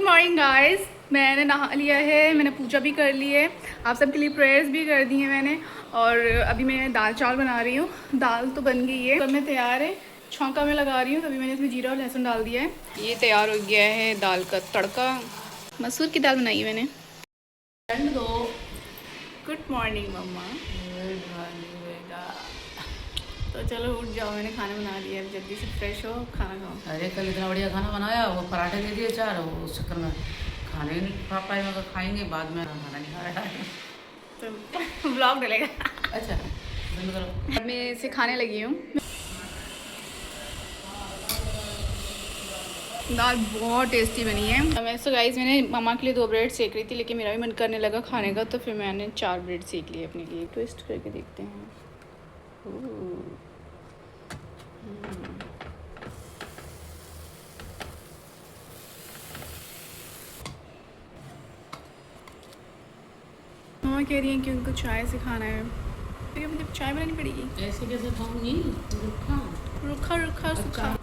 Morning guys, मैंने नहा लिया है, मैंने पूजा भी कर ली है, आप सबके लिए प्रेयर्स भी कर दी हैं मैंने। और अभी मैं दाल चावल बना रही हूँ। दाल तो बन गई है, सब में तैयार है। छौंका में लगा रही हूँ, तभी मैंने इसमें जीरा और लहसुन डाल दिया है। ये तैयार हो गया है दाल का तड़का। मसूर की दाल बनाई है मैंने। गुड मॉर्निंग मम्मा। तो चलो उठ जाओ, मैंने खाना बना लिया है, जल्दी से फ्रेश हो, खाना खाओ। अरे कल इतना बढ़िया खाना बनाया, वो पराठे दे दिए 4, उस चक्कर में खाने नहीं खा पाए, मगर खाएंगे बाद में। खाना नहीं खाया तो ब्लॉग डलेगा। अच्छा बंद करो। मैं इसे खाने लगी हूँ। दाल बहुत टेस्टी बनी है। वैसे गाइस मैंने मम्मा के लिए 2 ब्रेड सेक रही थी, लेकिन मेरा भी मन करने लगा खाने का, तो फिर मैंने 4 ब्रेड सेक लिए अपने लिए। ट्विस्ट करके देखते हैं। मम्मा कह रही हैं कि उनको चाय से खाना है, तो मुझे चाय बनानी पड़ेगी। ऐसे कैसे खाऊंगी? रुखा रुखा रुखा सूखा।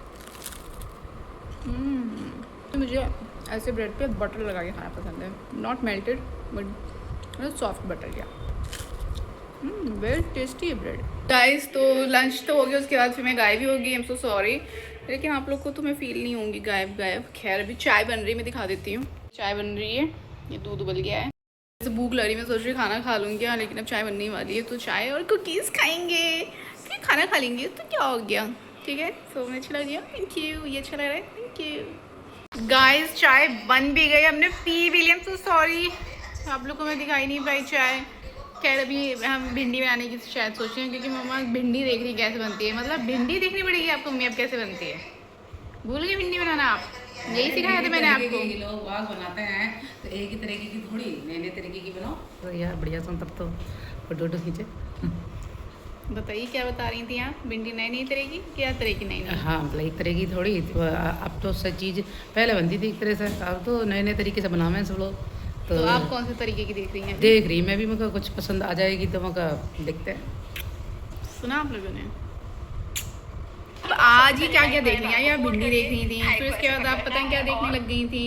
मुझे ऐसे ब्रेड पे बटर लगा के खाना पसंद है, not melted but soft butter. या वेरी टेस्टी है ब्रेड। गाइस तो लंच तो हो गया, उसके बाद फिर मैं गायब ही हो गई। आई एम सो सॉरी, लेकिन आप लोग को तो मैं फील नहीं होंगी गायब गायब। खैर अभी चाय बन रही है, मैं दिखा देती हूँ। चाय बन रही है, ये दूध उबल गया है। जैसे भूख लग रही, मैं सोच रही खाना खा लूँगी, लेकिन अब चाय बनने वाली है, तो चाय और कुकीज़ खाएंगे, फिर खाना खा लेंगे, तो क्या हो गया। ठीक है, सो मैं अच्छा लग गया। थैंक यू, ये अच्छा लग रहा है, थैंक यू। गाइस चाय बन भी गई, हमने पी भी ली। सो सॉरी, आप लोग को मैं दिखाई नहीं पाई चाय। खैर अभी हम भिंडी बनाने की शायद सोच रहे हैं, क्योंकि मम्मा भिंडी देख रही कैसे बनती है। मतलब भिंडी देखनी पड़ेगी आपको मम्मी अब कैसे बनती है। भूल गए भिंडी बनाना आप? यही सिखाया था मैंने आपको। लोग बाग बनाते हैं तो एक ही तरीके की थोड़ी, नए नए तरीके की बनाओ तो यार बढ़िया सुन। तब तो फोटो वोटो खींचे। बताइए क्या बता रही थी आप? भिंडी नई नई तरह की, क्या तरह की नई नई? हाँ मतलब एक तरह की थोड़ी, अब तो सब चीज़ पहले बनती थी एक तरह से, अब तो नए नए तरीके से बनावे हैं सब लोग। तो आप कौन से तरीके की देख रही हैं? देख रही मैं भी, मुझे कुछ पसंद आ जाएगी तो मुझे देखते हैं। सुना आप लोगों ने? तो आज ही क्या क्या देख लिया? या भिंडी देख रही थी, फिर उसके बाद आप पता है क्या देखने लग गई थी?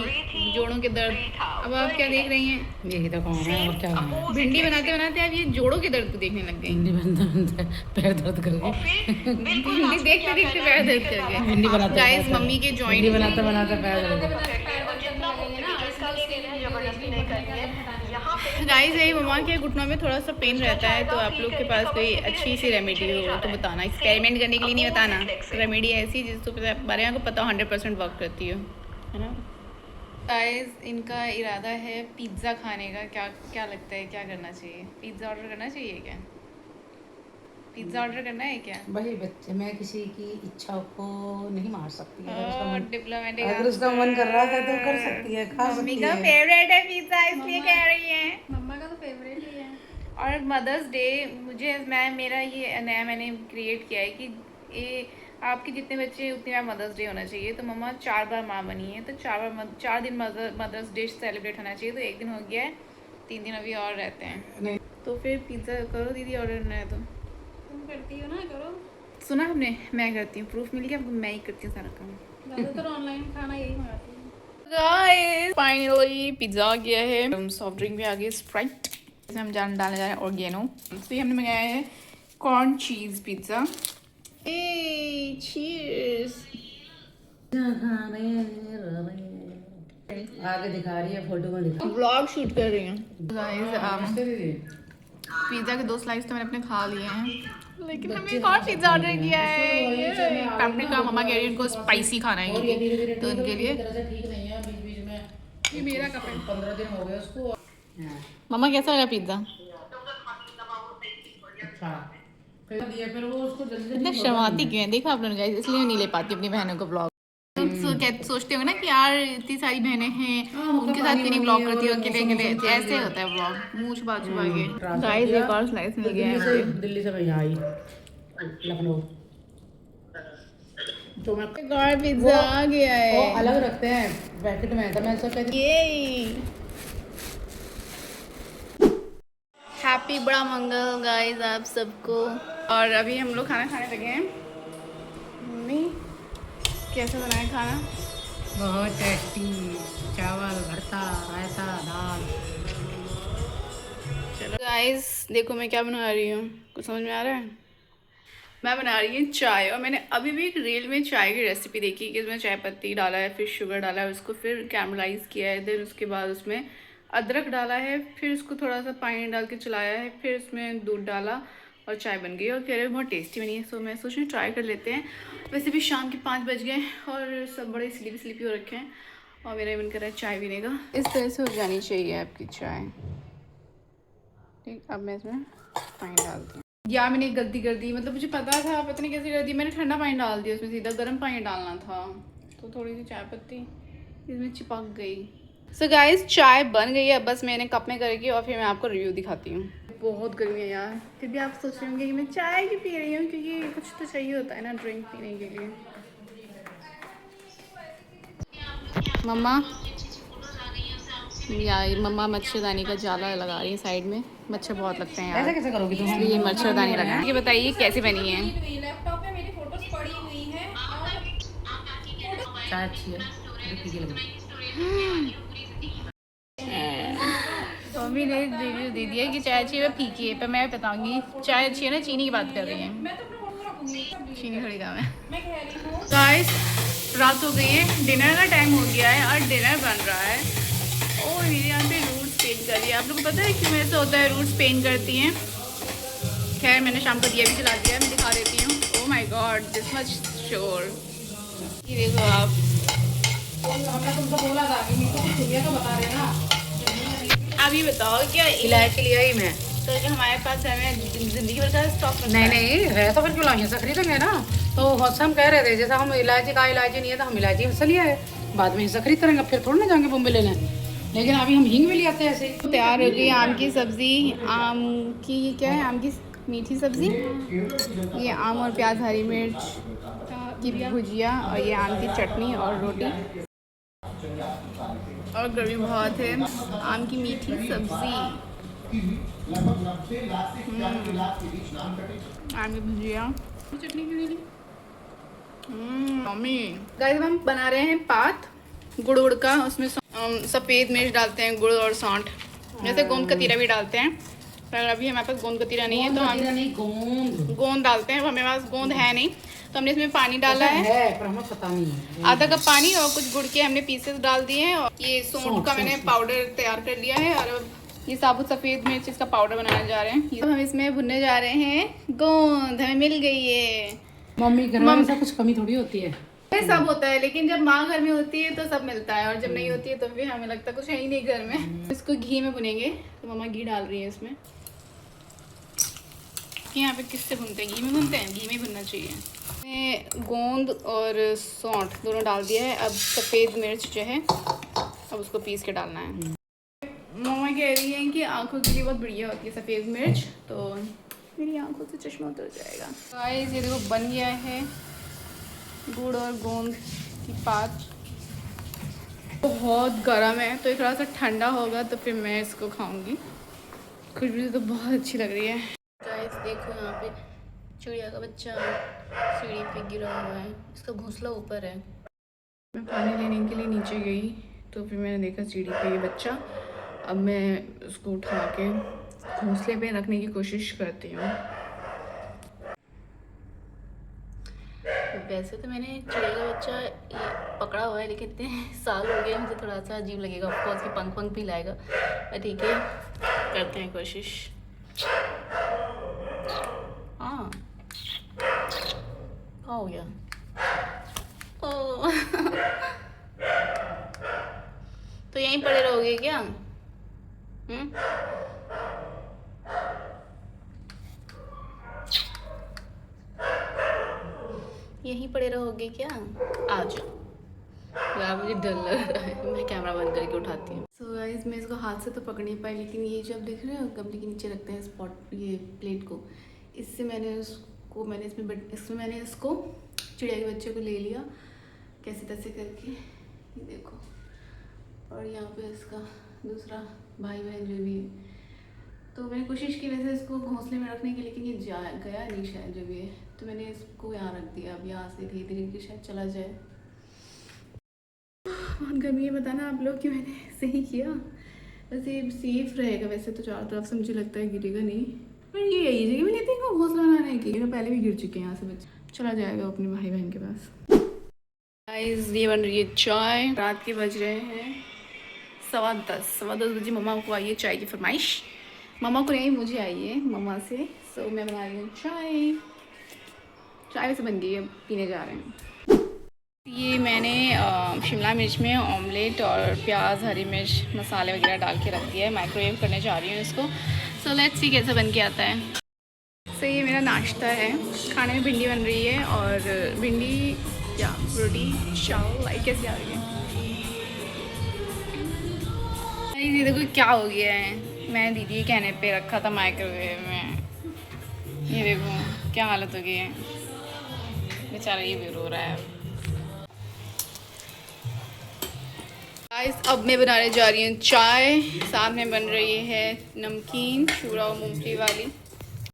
जोड़ों के दर्द। अब आप क्या देख रही हैं? यही तो काम है और क्या है। भिंडी बनाते बनाते आप ये जोड़ों के दर्द को देखने लग गई। भिंडी बनते बनते पैर दर्द कर गए। भिंडी देखते देखते पैर दर्द कर गए। भिंडी बनाते गाइस मम्मी के भिंडी जॉइंट बनाते बनाते पैर दर्द कर गए। गाइस यही मम्मा के घुटनों में थोड़ा सा पेन रहता है, तो आप लोग के पास कोई अच्छी सी रेमेडी हो तो बताना। एक्सपेरिमेंट करने के लिए नहीं बताना, रेमेडी ऐसी जिस बारे में आपको पता 100% वर्क करती हो, है ना। गाइस इनका इरादा है पिज़्ज़ा खाने का। क्या क्या लगता है, क्या करना चाहिए? पिज़्ज़ा ऑर्डर करना चाहिए क्या? पिज़्ज़ा ऑर्डर करना है क्या? भाई बच्चे, मैं किसी की इच्छा को नहीं मार सकती। डिप्लोमेटिक। अगर उसका मन कर रहा है तो कर सकती है, खा मम्मी सकती का है। फेवरेट है पिज़्ज़ा, इसलिए कह रही है। मम्मा का तो फेवरेट ही है। और मदर्स डे मुझे मेरा ये नया मैंने क्रिएट किया है कि ये आपके जितने बच्चे उतनी बार मदर्स डे होना चाहिए। तो मम्मा 4 बार माँ बनी है, तो 4 दिन मदर्स डे सेलिब्रेट होना चाहिए। तो एक दिन हो गया है, 3 दिन अभी और रहते हैं। नहीं तो फिर पिज़्ज़ा करो दीदी, ऑर्डर करना है तो। तुम करती हो ना, करो। सुना हमने, मैं करती हूँ, प्रूफ मिल गया आपको, मैं ही करती हूँ सारा काम। ज़्यादातर ऑनलाइन खाना यही मंगाती हूँ। गाइस फाइनली पिज़्ज़ा आ गया है, सॉफ्ट ड्रिंक भी आ गई, स्प्राइट। इसमें हम डालने जा रहे हैं ऑर्गेनो। तो ये हमने मंगाया है कॉर्न चीज़ पिज़्ज़ा। ए चीज़। आगे दिखा रही है, फोटो में दिखा। व्लॉग शूट कर रही हूँ। गाइस नमस्ते दीदी। पिज़्ज़ा के 2 स्लाइस तो मैंने अपने खा लिए हैं, लेकिन हमने एक और पिज़्ज़ा ऑर्डर किया है पैप्रिका। मम्मा कह रही है उनको स्पाइसी खाना है, तो उनके लिए। ठीक नहीं है, बीच बीच में ये मेरा कप है। 15 दिन हो गए उसको। मम्मा कैसा लगा पिज़्ज़ा? अच्छा फिर वो उसको जल्दी इतना शर्माती क्यों है? देखा आप लोगों ने गाइस, इसलिए नहीं ले पाती अपनी बहनों को ब्लॉग। सोचते हो ना कि यार इतनी सारी बहनें हैं, उनके साथ क्यों नहीं ब्लॉग करती हो अकेले अकेले? ऐसे होता है ब्लॉग, मुँह छुपा छुपा के। गाइस एक और स्लाइस मिल गया है। दिल्ली से मैं यहाँ आई, लखनऊ। तो मैं पिज़्ज़ा आ गया वो है। अलग रखते हैं पैकेट में, तो मैं सब कहती ये हैप्पी बड़ा मंगल गाइस आप सबको। और अभी हम लोग खाना खाने लगे हैं। मम्मी कैसे बनाए खाना? बहुत टेस्टी चावल गाइस देखो मैं क्या बना रही हूँ, कुछ समझ में आ रहा है? मैं बना रही हूँ चाय, और मैंने अभी भी एक रील में चाय की रेसिपी देखी कि इसमें चाय पत्ती डाला है, फिर शुगर डाला है, उसको फिर कैरमलाइज़ किया है, देन उसके बाद उसमें अदरक डाला है, फिर उसको थोड़ा सा पानी डाल के चलाया है, फिर उसमें दूध डाला और चाय बन गई और कह रहे बहुत टेस्टी बनी है। सो मैं सोच रही हूँ ट्राई कर लेते हैं। वैसे भी शाम के 5 बज गए और सब बड़े स्लीपी हो रखे हैं और मेरा मन कर रहा है चाय पीने का। इस तरह से हो जानी चाहिए आपकी चाय। ठीक, अब मैं इसमें पानी डालती हूँ। या मैंने एक गलती कर दी, मतलब मुझे पता था, पता नहीं कैसे कर दी मैंने, ठंडा पानी डाल दिया उसमें, सीधा गर्म पानी डालना था, तो थोड़ी सी चाय पत्ती इसमें चिपक गई। सो गाइस चाय बन गई है, अब बस मैंने कप में करके और फिर मैं आपको रिव्यू दिखाती हूँ। बहुत गर्मी है यार, फिर भी आप सोच रहे होंगे कि मैं चाय क्यों पी रही हूँ, क्योंकि कुछ तो चाहिए होता है ना ड्रिंक पीने के लिए। मम्मा यार, मम्मा मच्छरदानी का जाला लगा रही है साइड में, मच्छर बहुत लगते हैं यार, ऐसे कैसे करोगी तुम? इसलिए मच्छरदानी लगा। ये बताइए कैसी बनी है? लैपटॉप पे मेरी फोटोज पड़ी हुई हैं और चाय अच्छी है, मुझे फीकी लग रही तो मम्मी ने रिव्यू दे दिया कि चाय अच्छी है फीकी है, पर मैं बताऊंगी चाय अच्छी है ना, चीनी की बात कर रही है, मैं तो अपना फोटो रखूंगी। चीनी थोड़ी कम है। मैं कह रही हूँ गाइस रात हो गई है, डिनर का टाइम हो गया है और डिनर बन रहा है। और मेरे यहाँ पे रूट्स पेन कर रही है, आप लोगों को पता है क्यों ऐसा होता है, रूट्स पेन करती हैं। खैर मैंने शाम को दिया भी चला दिया है, मैं दिखा देती हूँ। Oh my God this much sure, ये देखो आप। हमने तुमको बोला था कि मेरे को कुछ दुनिया का बता देना। आप ये बताओ क्या इलायची लिया ही मैं। तो कि हमारे पास हमें जिंदगी भर का स्टॉक नहीं नहीं है तो फिर क्यों लाएंगे, ऐसा खरीदेंगे ना। तो हम कह रहे थे जैसा हम इलायची का इलायची नहीं है तो हम इलायची से लिया है, बाद में ऐसा खरीद करेंगे, फिर थोड़ी ना जाएंगे बॉम्बे लेने, लेकिन अभी हम हींग भी ले आते हैं ऐसे ही। तैयार हो गई आम की सब्जी, आम की ये क्या है, आम की मीठी सब्जी, ये आम और प्याज हरी मिर्च की भुजिया, और ये आम की चटनी और रोटी, और गर्मी बहुत है। आम की मीठी सब्जी, आम की भुजिया, चटनी क्यों नहीं ली? मम्मी गाइस हम बना रहे हैं पात गुड़ का, उसमें सफ़ेद मिर्च डालते हैं, गुड़ और सौंठ, जैसे गोंद कतीरा भी डालते हैं, पर अभी हमारे पास गोंद कतीरा नहीं है तो हम गोंद डालते हैं। हमारे पास गोंद है नहीं तो हमने इसमें पानी डाला है, पर हमें पता नहीं है। आधा कप पानी और कुछ गुड़ के हमने पीसेस डाल दिए हैं, और ये सौंठ का मैंने पाउडर तैयार कर लिया है, और अब ये साबुत सफ़ेद मिर्च इसका पाउडर बनाने जा रहे हैं। तो हम इसमें भुनने जा रहे हैं गोंद, हमें मिल गई है। मम्मी घर में ऐसा कुछ कमी थोड़ी होती है, सब होता है, लेकिन जब माँ घर में होती है तो सब मिलता है, और जब नहीं होती है तो भी हमें लगता है कुछ है ही नहीं घर में। इसको घी में भुनेंगे, तो मम्मा घी डाल रही है इसमें। यहाँ पे किससे भुनते हैं, घी में भुनते हैं, घी में भुनना चाहिए। मैंने गोंद और सौंठ दोनों डाल दिया है, अब सफ़ेद मिर्च जो है अब उसको पीस के डालना है। मम्मा कह रही है कि आंखों के लिए बहुत बढ़िया होती है सफ़ेद मिर्च, तो मेरी आंखों से चश्मा उतर जाएगा। गाइस ये देखो बन गया है गुड़ और गोंद की पात। बहुत गर्म है तो ये थोड़ा सा ठंडा होगा तो फिर मैं इसको खाऊंगी। खुशबू तो बहुत अच्छी लग रही है। गाइस देखो यहाँ पे चिड़िया का बच्चा सीढ़ी पे गिरा हुआ है, इसका घोंसला ऊपर है। मैं पानी लेने के लिए नीचे गई तो फिर मैंने देखा सीढ़ी पे ये बच्चा, अब मैं उसको उठा के घोंसले पे रखने की कोशिश करती हूँ। वैसे तो मैंने चिड़िया का बच्चा ये पकड़ा हुआ है, लेकिन इतने साल हो गए मुझे थोड़ा सा अजीब लगेगा, ऑफकोर्स कि पंख पंख भी लाएगा, पर ठीक है करते हैं कोशिश। हाँ हो गया। ओ तो यहीं पड़े रहोगे क्या? यहीं पड़े रहोगे क्या? आ जाओ यार, मुझे डर लग रहा है, मैं कैमरा बंद करके उठाती हूँ। सो गाइस मैं इसको हाथ से तो पकड़ नहीं पाई, लेकिन ये जब देख रहे हो गमले के नीचे रखते हैं स्पॉट ये प्लेट को, इससे मैंने इसको चिड़िया के बच्चे को ले लिया कैसे तैसे करके, ये देखो, और यहाँ पे इसका दूसरा भाई बहन जो भी है, तो मैंने कोशिश की वैसे इसको घोंसले में रखने की, लेकिन ये गया नहीं शायद जो भी है, तो मैंने इसको यहाँ रख दिया। अब यहाँ से धीरे धीरे शायद चला जाए। बहुत गर्मी है, बताना आप लोग कि मैंने सही किया। वैसे सेफ रहेगा वैसे तो, चारों तरफ से मुझे लगता है गिरेगा नहीं, पर ये यही जगह में लेते हैं घोंसला बनाने की, पहले भी गिर चुके हैं यहाँ से बच्चे। चला जाएगा अपने भाई बहन के पास। गाइस ये बन रही है चाय, रात के बज रहे हैं 10:15 बजे। मम्मा को आई है चाय की फरमाइश, मम्मा को नहीं मुझे आई है मम्मा से, सो मैं बना रही हूँ चाय। चाय वैसे बन गई है, पीने जा रहे हैं। ये मैंने शिमला मिर्च में ऑमलेट और प्याज हरी मिर्च मसाले वगैरह डाल के रख दिया है, माइक्रोवेव करने जा रही हूँ इसको। सो लेट्स सी कैसे बन के आता है। सो ये मेरा नाश्ता है, खाने में भिंडी बन रही है और भिंडी या रोटी चावल, लाइक कैसे आ रही है। ये देखो क्या हो गया है, मैं दीदी के कहने पे रखा था माइक्रोवेव में, ये देखो क्या हालत हो गई है, बेचारा ये भी रो रहा है। गाइस अब मैं बनाने जा रही हूँ चाय, साथ में बन रही है नमकीन चूड़ा और मूंगफली वाली।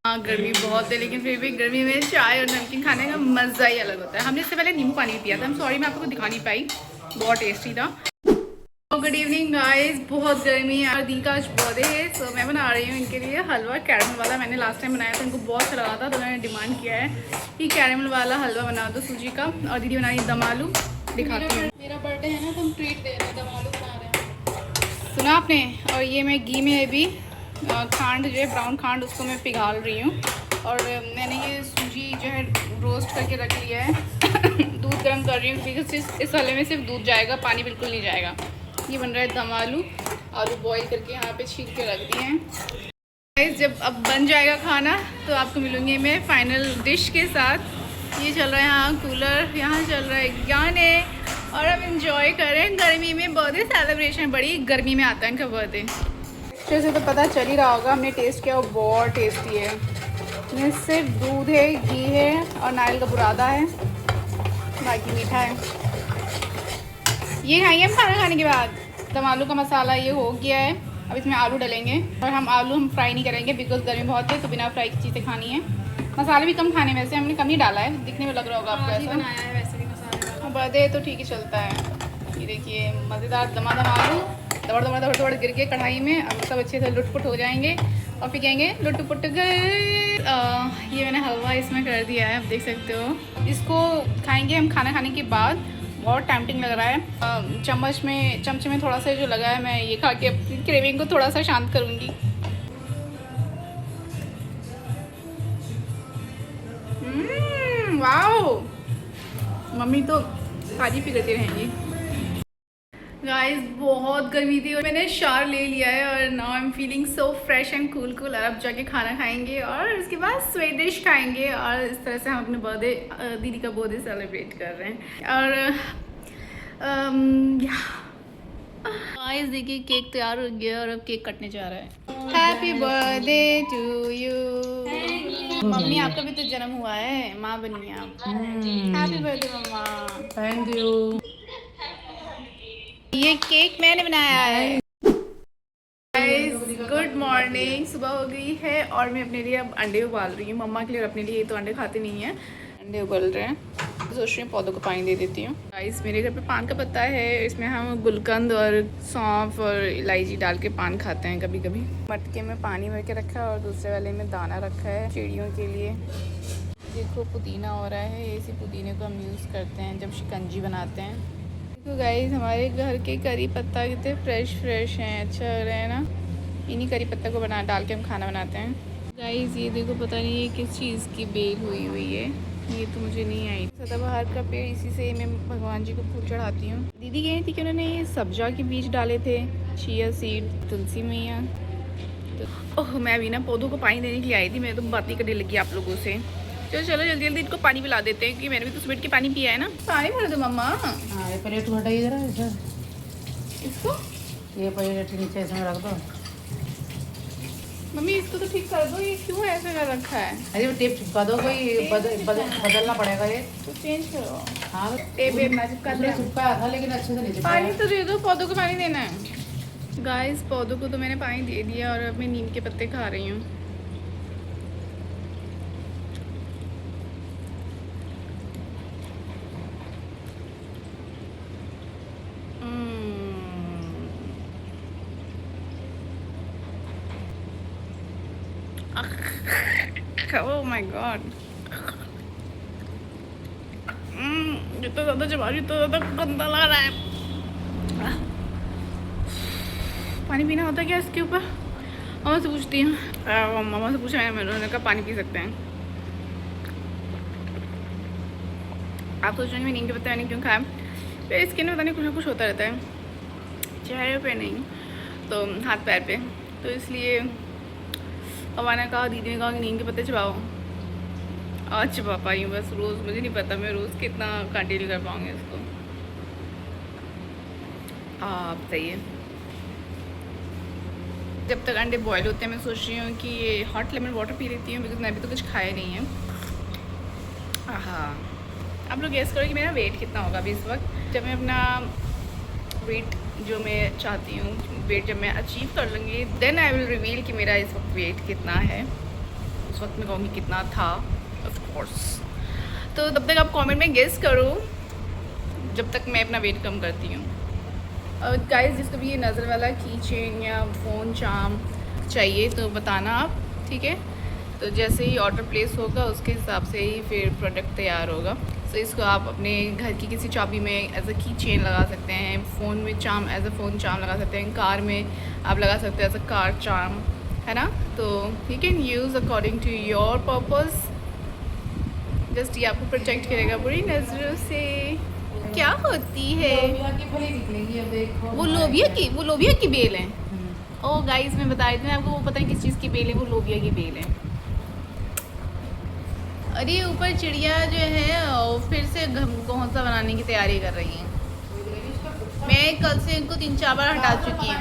हाँ गर्मी बहुत है, लेकिन फिर भी गर्मी में चाय और नमकीन खाने का मज़ा ही अलग होता है। हमने इससे पहले नींबू पानी भी पिया था, हम सॉरी मैं आपको दिखा नहीं पाई, बहुत टेस्टी था। गुड इवनिंग गाइस, बहुत गर्मी है और दी का आज बर्थडे है, सो मैं बना रही हूँ इनके लिए हलवा कैरमल वाला। मैंने लास्ट टाइम बनाया था, इनको बहुत अच्छा लगा था, तो मैंने डिमांड किया है कि कैरमल वाला हलवा बना दो सूजी का। और दीदी बना रही दम आलू, दिखाती हूँ। मेरा बर्थडे है ना, तुम ट्रीट दे रहे हो, दम आलू बना रहे हैं। सुना आपने। और ये मैं घी में अभी खांड जो है ब्राउन खांड उसको मैं पिघाल रही हूँ, और मैंने ये सूजी जो है रोस्ट करके रख लिया है। दूध गर्म कर रही हूँ क्योंकि इस हलवे में सिर्फ दूध जाएगा, पानी बिल्कुल नहीं जाएगा। ये बन रहा है दम आलू, आलू बॉईल करके यहाँ पे छील के रख दिए हैं। जब अब बन जाएगा खाना तो आपको मिलूंगी मैं फाइनल डिश के साथ। ये चल रहा है यहाँ कूलर, यहाँ चल रहा है गाने, और अब इंजॉय कर रहे हैं गर्मी में बर्थडे सेलिब्रेशन। बड़ी गर्मी में आता है इनका बर्थडे, जैसे तो पता चल ही रहा होगा, हमने टेस्ट किया वो बहुत टेस्टी है। इसमें सिर्फ दूध है, घी है और नारियल का बुरादा है, बाकी मीठा है। ये खाएंगे हम खाना खाने के बाद। दम आलू का मसाला ये हो गया है, अब इसमें आलू डालेंगे, और हम फ्राई नहीं करेंगे बिकॉज गर्मी बहुत है, तो बिना फ्राई की चीज़ें खानी है। मसाले भी कम खाने, वैसे हमने कम ही डाला है, दिखने में लग रहा होगा आपको ऐसा बनाया है वैसे भी मसाले। बर्थडे तो ठीक ही चलता है। ये देखिए मज़ेदार दमादम आलू दबड़ दबड़ दबड़ दबड़ गिर के कढ़ाई में, अब सब अच्छे से लुटपुट हो जाएंगे और फिर कहेंगे लुटपुट गए। ये मैंने हलवा इसमें कर दिया है, आप देख सकते हो। इसको खाएंगे हम खाना खाने के बाद। बहुत टेम्पटिंग लग रहा है। चमचे में थोड़ा सा जो लगा है, मैं ये खा के अपनी क्रेविंग को थोड़ा सा शांत करूँगी। वाओ, मम्मी तो तारीफ ही करती रहेंगी। गाइस बहुत गर्मी थी और मैंने शावर ले लिया है, और now I am feeling so fresh and cool. और अब जाके खाना खाएंगे और उसके बाद स्वीट डिश खाएंगे, और इस तरह से हम अपने बर्थडे, दीदी का बर्थडे सेलिब्रेट कर रहे हैं। और गाइस देखिए केक तैयार हो गया और अब केक कटने जा रहा है। Happy birthday to you. Mummy आपका भी तो जन्म हुआ है, माँ बनी आप। Happy birthday mama. Thank you. ये केक मैंने बनाया है। गुड मॉर्निंग, सुबह हो गई है और मैं अपने लिए अब अंडे उबाल रही हूँ, मम्मा के लिए और अपने लिए। ये तो अंडे खाते नहीं हैं, अंडे उबल रहे हैं। सोच रही हूँ पौधों को पानी दे देती हूँ। गाइस मेरे घर पे पान का पत्ता है, इसमें हम गुलकंद और सौंफ और इलायची डाल के पान खाते हैं कभी कभी। मटके में पानी भर के रखा है और दूसरे वाले में दाना रखा है चिड़ियों के लिए। देखो पुदीना हो रहा है, इसी पुदीने को हम यूज़ करते हैं जब शिकंजी बनाते हैं। देखो गाइस हमारे घर के करी पत्ता कितने फ्रेश हैं, अच्छा लग रहा है ना। इन्हीं करी पत्ता को डाल के हम खाना बनाते हैं। गाइस ये देखो पता नहीं ये किस चीज़ की बेल हुई है, ये तो मुझे नहीं आई। सदाबहार का पेड़, इसी से मैं भगवान जी को फूल चढ़ाती हूँ। दीदी कह रही थी कि उन्होंने ये सब्जा के बीज डाले थे, चिया सीड, तुलसी मैया। तो ओह मैं अभी ना पौधों को पानी देने के लिए आई थी, मैं तो बातें करने लगी आप लोगों से। चलो जल्दी जल्दी इनको पानी पिला देते हैं, क्योंकि मैंने भी तो सुबह के पानी पिया है ना। पानी भर दो मम्मा। हाँ ये प्लेट हटाइए जरा इधर, इसको ये प्लेट नीचे इसमें रख दो। मम्मी इसको तो ठीक कर दो, ये क्यों ऐसा कर रखा है? अरे वो टेप चिपका दो, कोई बदलना पड़ेगा ये तो चेंज करो। हाँ टेप ना चिपका दे। चिपकाया था लेकिन अच्छे से नहीं चिपकाया। पानी तो दे दो, पौधों को पानी देना है। गाइस पौधों को तो मैंने पानी दे दिया और अब मैं नीम के पत्ते खा रही हूँ। ओह माय गॉड, जितना ज़्यादा चबा रही उतना ज़्यादा गंदा लग रहा है। पानी पीना होता है क्या इसके ऊपर? मामा से पूछती हूँ। मामा से पूछा है मैंने, उन्होंने कहा पानी पी सकते हैं। आप सोच रहे हैं नीम के पत्ते मैंने क्यों खाया? फिर स्किन में पता नहीं कुछ ना कुछ होता रहता है, चेहरे पे नहीं तो हाथ पैर पे, तो इसलिए पापा ने कहा, दीदी ने कहा कि नीम के पत्ते चबाओ। आज चबा पाई हूँ बस। रोज़ मुझे नहीं पता मैं रोज़ कितना कंटिन्यू कर पाऊँगी इसको। आप सही है। जब तक अंडे बॉयल होते हैं मैं सोच रही हूँ कि ये हॉट लेमन वाटर पी लेती हूँ, बिकॉज मैं अभी तो कुछ खाया नहीं है। हाँ, आप लोग गेस करो कि मेरा वेट कितना होगा अभी इस वक्त। जब मैं अपना वेट जो मैं चाहती हूँ वेट जब मैं अचीव कर लूँगी, देन आई विल रिवील कि मेरा इस वक्त वेट कितना है। उस वक्त मैं कहूँगी कितना था, ऑफ कोर्स। तो तब तक आप कमेंट में गेस करो जब तक मैं अपना वेट कम करती हूँ। और गाइस, जिसको भी ये नज़र वाला की चेन या फ़ोन चार्म चाहिए तो बताना आप, ठीक है? तो जैसे ही ऑर्डर प्लेस होगा उसके हिसाब से ही फिर प्रोडक्ट तैयार होगा। तो इसको आप अपने घर की किसी चाबी में एज अ की चेन लगा सकते हैं, फ़ोन में charm as a phone charm लगा सकते हैं, कार में आप लगा सकते हैं एज अ कार चार्म, है ना? तो you can use according to your purpose. Just ये आपको प्रोटेक्ट करेगा बुरी नज़रों से। क्या होती है लोबिया की फली निकलेगी अब देखो। वो लोबिया की बेल है। ओ गाइस, मैं बता रही थी आपको, वो पता है किस चीज़ की बेल है? वो लोबिया की बेल है। अरे ऊपर चिड़िया जो है वो फिर से घोंसला बनाने की तैयारी कर रही है। मैं कल से इनको 3-4 बार हटा चुकी हूँ।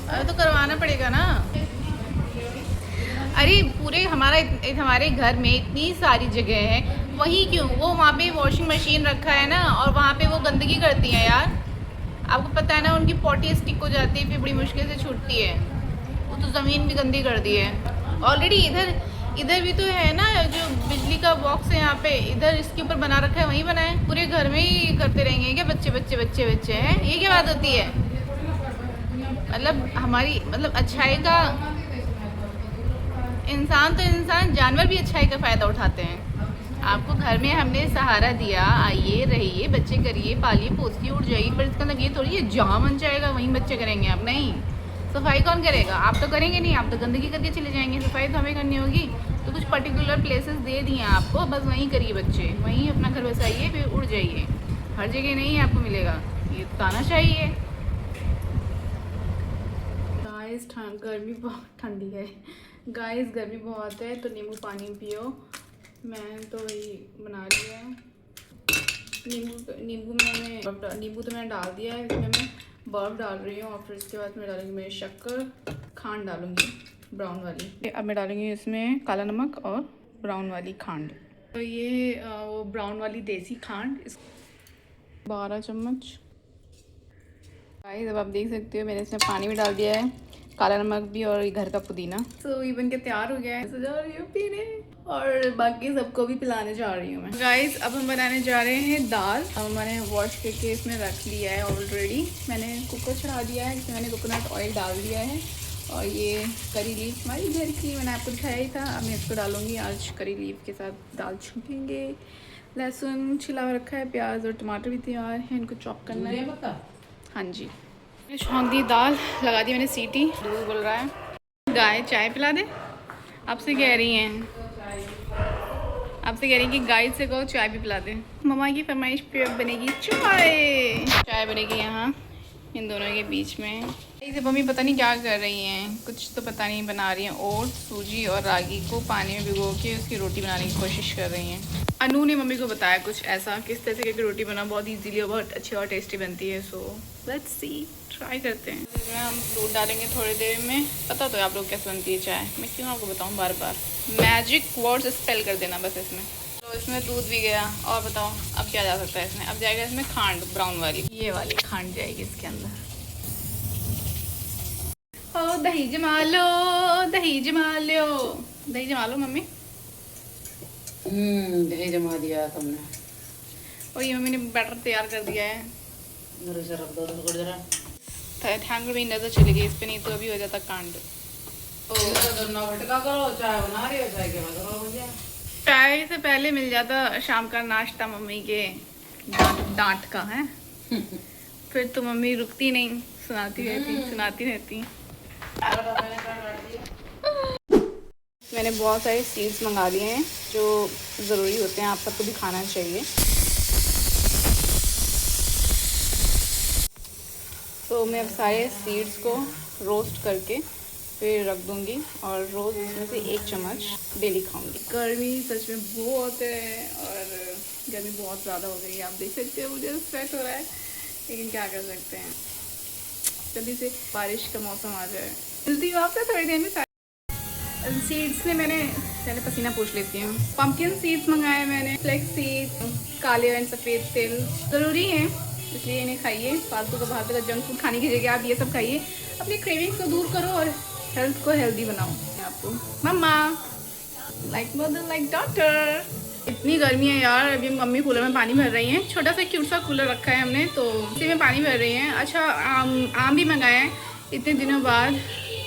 अरे तो करवाना पड़ेगा ना। अरे पूरे हमारे घर में इतनी सारी जगह है, वहीं क्यों वो वहाँ पे वॉशिंग मशीन रखा है ना, और वहाँ पे वो गंदगी करती हैं यार। आपको पता है ना, उनकी पॉटी स्टिक हो जाती है, फिर बड़ी मुश्किल से छूटती है। वो तो ज़मीन भी गंदी कर दी है ऑलरेडी। इधर भी तो है ना जो बिजली का बॉक्स है यहाँ पे, इधर इसके ऊपर बना रखा है, वहीं बनाए। पूरे घर में ही करते रहेंगे क्या बच्चे बच्चे बच्चे बच्चे हैं? ये क्या बात होती है? मतलब अच्छाई का इंसान, जानवर भी अच्छाई का फ़ायदा उठाते हैं। आपको घर में हमने सहारा दिया, आइए रहिए, बच्चे करिए, पालिए पोसिए, उड़ जाइए, पर इसका मतलब ये थोड़ी है जहाँ बन जाएगा वहीं बच्चे करेंगे आप। नहीं, सफाई कौन करेगा? आप तो करेंगे नहीं, आप तो गंदगी करके चले जाएंगे। सफाई तो हमें करनी होगी। तो कुछ पर्टिकुलर प्लेसेस दे दिए आपको, बस वहीं करिए बच्चे, वहीं अपना घर बसाइए, फिर उड़ जाइए। हर जगह नहीं आपको मिलेगा, ये तो आना चाहिए। गाइस गर्मी बहुत ठंडी है, गाइस गर्मी बहुत है, तो नींबू पानी पियो। मैं तो वही बना लिया है। नींबू तो मैंने डाल दिया है। इसमें मैं बर्फ़ डाल रही हूँ, और फिर इसके बाद मैं डालूँगी मैं शक्कर, खांड डालूँगी ब्राउन वाली। अब मैं डालूँगी इसमें काला नमक और ब्राउन वाली खांड। तो ये वो ब्राउन वाली देसी खांड 12 चम्मच। गाइस अब आप देख सकते हो मैंने इसमें पानी भी डाल दिया है, काला नमक भी, और घर का पुदीना। तो ये बन के तैयार हो गया है। सजा रही हूँ पीने, और बाकी सबको भी पिलाने जा रही हूँ मैं। गाइस अब हम बनाने जा रहे हैं दाल। अब मैंने वॉश करके इसमें रख लिया है ऑलरेडी। मैंने कुकर चढ़ा दिया है, इसमें मैंने कोकोनट ऑयल डाल दिया है, और ये करी लीफ हमारी घर की मैंने आपको दिखाया ही था। अब मैं इसको डालूँगी। आज करी लीफ के साथ दाल छूटेंगे। लहसुन छिला हुआ रखा है, प्याज और टमाटर भी तैयार हैं, इनको चॉप करना है। हाँ जी, छौंक दी दाल, लगा दी मैंने सीटी। दूध बोल रहा है गाय चाय पिला दे। आपसे कह रही हैं, आपसे कह रही हैं कि गाय से कहो चाय भी पिला दे। मम्मा की फरमाइश पे अब बनेगी चाय बनेगी यहाँ इन दोनों के बीच में। इसे मम्मी पता नहीं क्या कर रही हैं, कुछ तो पता नहीं बना रही हैं। ओट्स, सूजी और रागी को पानी में भिगो के उसकी रोटी बनाने की कोशिश कर रही हैं। अनु ने मम्मी को बताया कुछ ऐसा, किस तरह से करके रोटी बना बहुत इजीली और बहुत अच्छी और टेस्टी बनती है। सो लेट्स सी, ट्राई करते हैं। इसमें हम दूध डालेंगे थोड़ी देर में। पता तो है आप लोग कैसे बनती है चाय, मैं क्यों आपको बताऊँ बार बार। मैजिक वर्ड्स स्पेल कर देना बस इसमें। तो इसमें दूध भी गया, और बताओ अब क्या जा सकता है इसमें। अब जाएगा इसमें खांड, ब्राउन वाली, ये वाली खांड जाएगी इसके अंदर। ओ दही जमा लो, दही जमा लो, दही जमा लो मम्मी। दही जमा दिया तुमने। और ये मम्मी ने बैटर तैयार कर दिया है। मेरे से रख दो जरा। ध्यान में नज़र चली गई इस पर, नहीं तो अभी हो जाता कांड। गन्ना भटका करो, चाय बना रही हो, चाय के बाद करो भैया। चाय से पहले मिल जाता शाम का नाश्ता मम्मी के डांट का है। फिर तो मम्मी रुकती नहीं, सुनाती रहती। मैंने बहुत सारे सीड्स मंगा लिए हैं जो ज़रूरी होते हैं, आप सबको भी खाना चाहिए। तो मैं अब सारे सीड्स को रोस्ट करके फिर रख दूंगी और रोज़ इसमें से 1 चम्मच डेली खाऊंगी। गर्मी सच में बहुत है और गर्मी बहुत ज़्यादा हो गई है, आप देख सकते हो मुझे स्वेट हो रहा है, लेकिन क्या कर सकते हैं, जल्दी से बारिश का मौसम आ जाए। मिलती हूँ आपसे थोड़ी देर में। सीड्स में मैंने पहले पसीना पूछ लेती हूँ। पम्पकिन सीड्स मंगाए मैंने, फ्लेक्स सीड्स, काले और सफ़ेद तिल ज़रूरी हैं, इसलिए इन्हें खाइए। फालतू का बाहर का जंक फूड खाने की जगह आप ये सब खाइए, अपनी क्रेविंग्स को दूर करो और हेल्थ को हेल्दी बनाओ। आपको मम्मा लाइक मदर लाइक डॉटर। इतनी गर्मी है यार, अभी मम्मी कूलर में पानी भर रही हैं। छोटा सा क्यूट सा कूलर रखा है हमने, तो उसी में पानी भर रही हैं। अच्छा आम भी मंगाए हैं इतने दिनों बाद,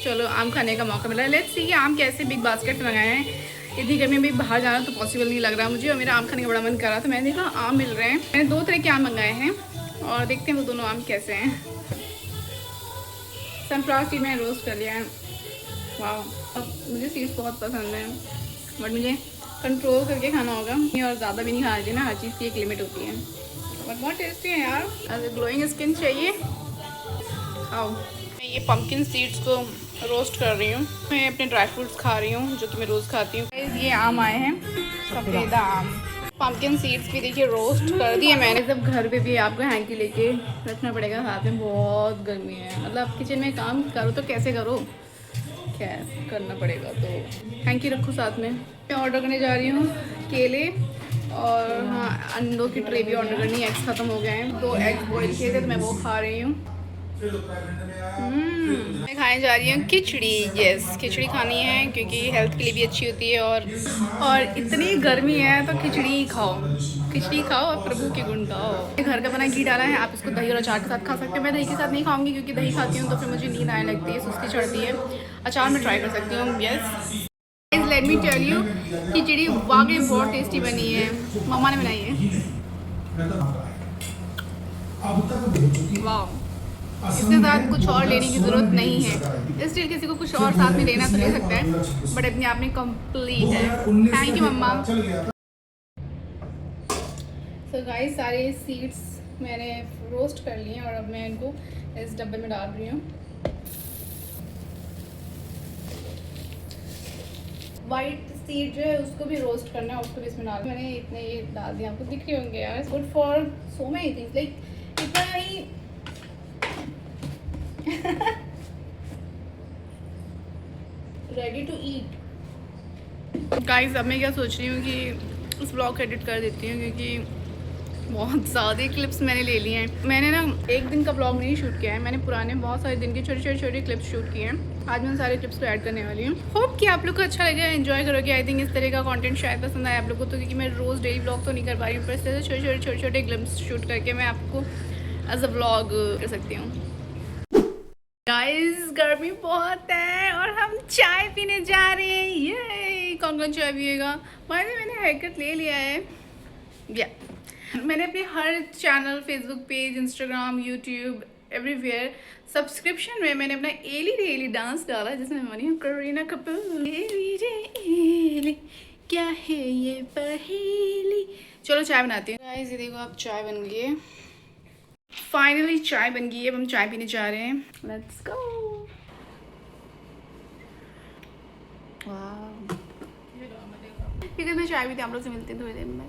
चलो आम खाने का मौका मिला। लेट्स सी कि आम कैसे बिग बास्केट में मंगाए हैं। इतनी गर्मी में बाहर जाना तो पॉसिबल नहीं लग रहा मुझे, और मेरा आम खाने का बड़ा मन कर रहा था। मैंने देखा आम मिल रहे हैं, मैंने 2 तरह के आम मंगाए हैं और देखते हैं वो दोनों आम कैसे हैं। सनफ्लावर सीड मैंने रोस्ट कर लिया है। वाह, मुझे सीड्स बहुत पसंद है, बट मुझे कंट्रोल करके खाना होगा और ज़्यादा भी नहीं खाना चाहिए ना, हर चीज़ की एक लिमिट होती है। बट बहुत टेस्टी है यार, अगर ग्लोइंग स्किन चाहिए खाओ। मैं ये पम्पकिन सीड्स को रोस्ट कर रही हूँ, मैं अपने ड्राई फ्रूट्स खा रही हूँ जो कि मैं रोज़ खाती हूँ। ये आम आए हैं, सफ़ेदा आम। पम्पकिन सीड्स भी देखिए रोस्ट कर दिए मैंने। जब घर पे भी आपको हैंकी लेके रखना पड़ेगा साथ में, बहुत गर्मी है। मतलब किचन में काम करो तो कैसे करो, क्या करना पड़ेगा, तो हैंकी रखो साथ में। मैं ऑर्डर करने जा रही हूँ केले और हाँ अंडों की ट्रे भी ऑर्डर करनी है, एग्स ख़त्म हो गए हैं। 2 एग्स बॉईल किए थे तो मैं वो खा रही हूँ। मैं खाने जा रही हूँ खिचड़ी। यस, खिचड़ी खानी है क्योंकि हेल्थ के लिए भी अच्छी होती है, और इतनी गर्मी है तो खिचड़ी खाओ और प्रभु के गुण गाओ। घर का बना घी डाला है, आप इसको दही और अचार के साथ खा सकते हो। मैं दही के साथ नहीं खाऊंगी क्योंकि दही खाती हूँ तो फिर मुझे नींद आने लगती है, सुस्ती चढ़ती है। अचार में ट्राई कर सकती हूँ। Yes, let me tell you, khichdi वाकई बहुत टेस्टी बनी है, मम्मा ने बनाई है। वाह, इसके साथ कुछ और लेने की ज़रूरत नहीं है। स्टिल किसी को कुछ और साथ में लेना तो ले सकता है, बट अपने आप में कंप्लीट है। Thank you mama. So guys, सारे सीड्स मैंने रोस्ट कर लिए और अब मैं इनको इस डब्बे में डाल रही हूँ। वाइट सीड जो है उसको भी रोस्ट करना है, उसको भी इसमें डाल। मैंने इतने ये डाल दिया, आपको दिख रहे होंगे यार। Good for so many things, like इतना ही रेडी टू ईट। गाइस, अब मैं क्या सोच रही हूँ कि इस ब्लॉग को एडिट कर देती हूँ क्योंकि बहुत ज़्यादा क्लिप्स मैंने ले लिए हैं। मैंने ना एक दिन का ब्लॉग नहीं शूट किया है, मैंने पुराने बहुत सारे दिन के छोटे क्लिप्स शूट किए हैं। आज मैं सारे क्लिप्स को ऐड करने वाली हूँ। होप कि आप लोग को अच्छा लगे, एंजॉय करोगे। आई थिंक इस तरह का कंटेंट शायद पसंद आए आप लोगों को, तो क्योंकि मैं रोज़ डेली ब्लॉग तो नहीं कर पा रही हूँ, पर इस तरह से छोटे क्लिप्स शूट करके मैं आपको एज अ ब्लॉग कर सकती हूँ। गाइस, गर्मी बहुत है और हम चाय पीने जा रहे हैं। ये कौन चाय पिएगा? मैंने हेयर कट ले लिया है। या मैंने अपने हर channel, Facebook page, Instagram, YouTube, everywhere subscription में मैंने अपना एली डांस डाला जिसमें मैं बनी हूँ करीना कपूर। एली क्या है ये पहेली। चलो चाय बनाती हूँ। गाइस, ये देखो अब चाय बन गई है। फाइनली चाय बन गई है, अब हम चाय पीने जा रहे हैं। Let's go. वाह, मैं चाय भी थी, आप लोग से मिलते हैं थोड़ी देर में।